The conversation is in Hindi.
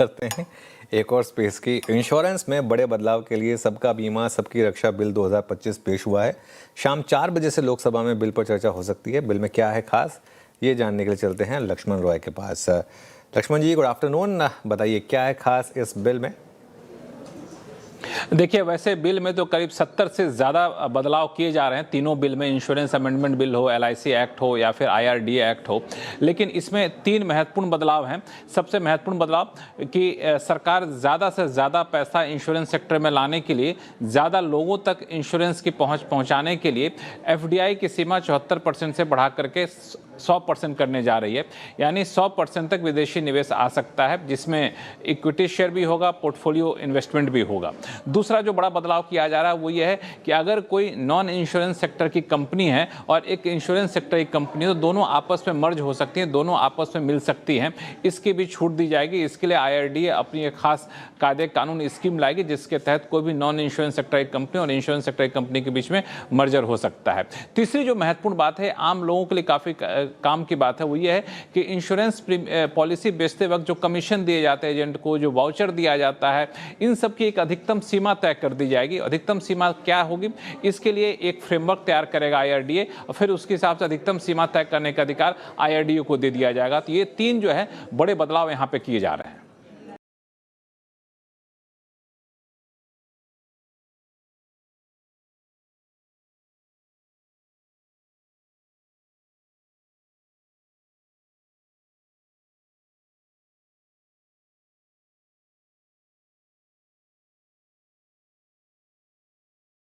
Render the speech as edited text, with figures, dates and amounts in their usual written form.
करते हैं एक और स्पेस की। इंश्योरेंस में बड़े बदलाव के लिए सबका बीमा सबकी रक्षा बिल 2025 पेश हुआ है। शाम 4 बजे से लोकसभा में बिल पर चर्चा हो सकती है। बिल में क्या है खास, ये जानने के लिए चलते हैं लक्ष्मण रॉय के पास। लक्ष्मण जी, गुड आफ्टरनून। बताइए क्या है खास इस बिल में। देखिए, वैसे बिल में तो करीब 70 से ज़्यादा बदलाव किए जा रहे हैं। तीनों बिल में, इंश्योरेंस अमेंडमेंट बिल हो, LIC एक्ट हो या फिर IRDA एक्ट हो, लेकिन इसमें 3 महत्वपूर्ण बदलाव हैं। सबसे महत्वपूर्ण बदलाव कि सरकार ज़्यादा से ज़्यादा पैसा इंश्योरेंस सेक्टर में लाने के लिए, ज़्यादा लोगों तक इंश्योरेंस की पहुँचाने के लिए FDI की सीमा 74% से बढ़ा करके 100% करने जा रही है। यानी 100% तक विदेशी निवेश आ सकता है, जिसमें इक्विटी शेयर भी होगा, पोर्टफोलियो इन्वेस्टमेंट भी होगा। दूसरा जो बड़ा बदलाव किया जा रहा है वो ये है कि अगर कोई नॉन इंश्योरेंस सेक्टर की कंपनी है और एक इंश्योरेंस सेक्टर की कंपनी, तो दोनों आपस में मर्ज हो सकती हैं, दोनों आपस में मिल सकती हैं। इसकी भी छूट दी जाएगी। इसके लिए IRDA अपनी एक खास कायदे कानून स्कीम लाएगी, जिसके तहत कोई भी नॉन इंश्योरेंस सेक्टर की कंपनी और इंश्योरेंस सेक्टर की कंपनी के बीच में मर्जर हो सकता है। तीसरी जो महत्वपूर्ण बात है, आम लोगों के लिए काफ़ी काम की बात है, वो ये है कि इंश्योरेंस पॉलिसी बेचते वक्त जो कमीशन दिए जाते हैं एजेंट को, जो वाउचर दिया जाता है, इन सब की एक अधिकतम सीमा तय कर दी जाएगी। अधिकतम सीमा क्या होगी, इसके लिए एक फ्रेमवर्क तैयार करेगा IRDA और फिर उसके हिसाब से अधिकतम सीमा तय करने का अधिकार IRDA को दे दिया जाएगा। तो ये 3 जो है बड़े बदलाव यहाँ पे किए जा रहे हैं।